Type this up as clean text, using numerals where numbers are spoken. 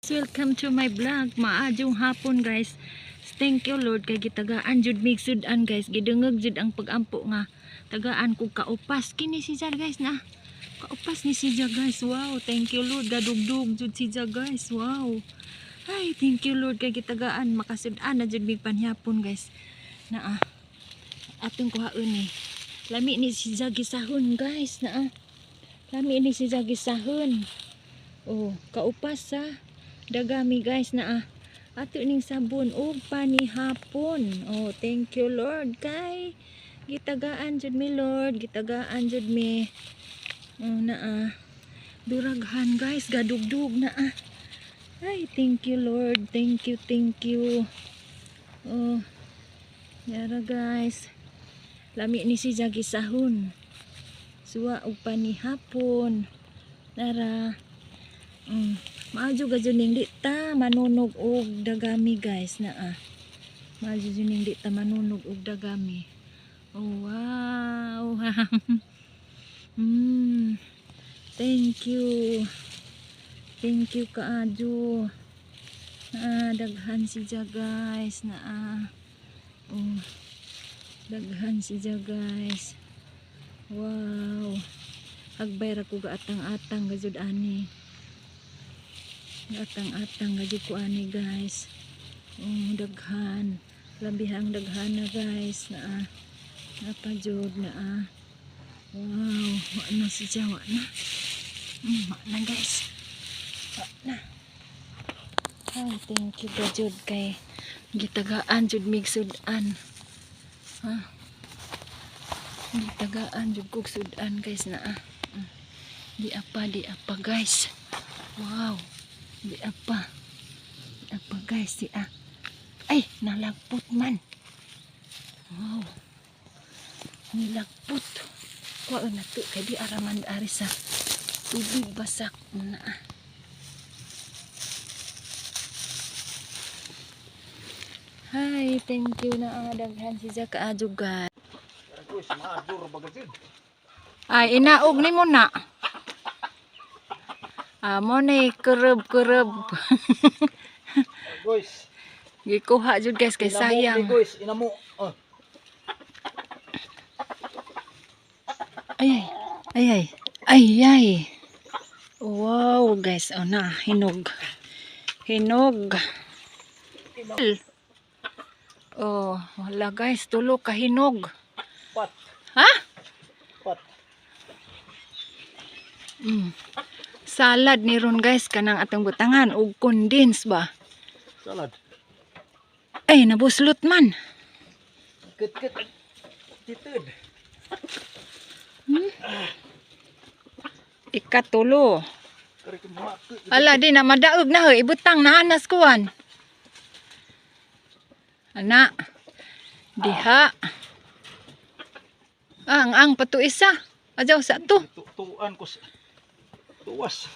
welcome to my vlog. Maadjong hapon guys. Thank you Lord kay gitagaan jud mig sudan guys. Gidungog jud ang pagampo nga tagaan ko kaupas kini si Jar guys na. Kaupas ni si Jar guys. Wow, thank you Lord. Gadugdug jud si Jar guys. Wow. Ay, thank you Lord kay gitagaan makasudan na jud mig panhapon guys. Na atong kuhaon ni. Lami ni si Jar gisahon guys na. Lami ni si Jar gisahon. Oh, kaupas sa dagami guys na ato ning sabon ug panihapon. Oh, thank you Lord kay gitagaan jud mi Lord, gitagaan jud mi. Oh, na duraghan guys, gadugdug na Ay, thank you Lord, thank you. Oh, yara guys. Lami ni si Jagi sahon. Suwa ug panihapon. Nara. Maajo gadyo ning di ta manunog og dagami guys na Maajo gadyo ning di ta manunog og dagami. Oh wow. Thank you. Thank you kaadyo. Daghan si Ja guys na oh. Daghan si Ja guys. Wow. Hagbay ra ko gaatang-atang gajud ani. Atang-atang gajud ko ani guys. Daghan. Labihang daghan na guys na napajud na Wow, wa na si Jawa na. Wa na guys. Wa na. Ay, thank you gajud kay gitagaan jud mig sudan. Gitagaan jud kog sudan guys na Di apa guys. Wow. Di apa guys ay nalagpot man. Wow, nilagpot kuha na to kay di araman ari sa tubig basak na Hi, thank you na daghan si Ja kaadyo guys. Ay inaog ni mo na mo ni kurub guys. Gikuha jud guys kay sayang. Guys, inamo. Ay. Wow guys, na hinog. Oh, wala guys, tulo ka hinog. Pat. Ha? Pat. Salad ni ron guys kanang atong butangan ug condense ba? Salad. Ay nabuslot man. Kit. Titud. Ikatulo. Kari ko matu. Ala di na madaog na hoy, ibutang na anas kuan. Ana. Diha. Ang patu isa. Ajaw sa to. Tuan ko tuwas.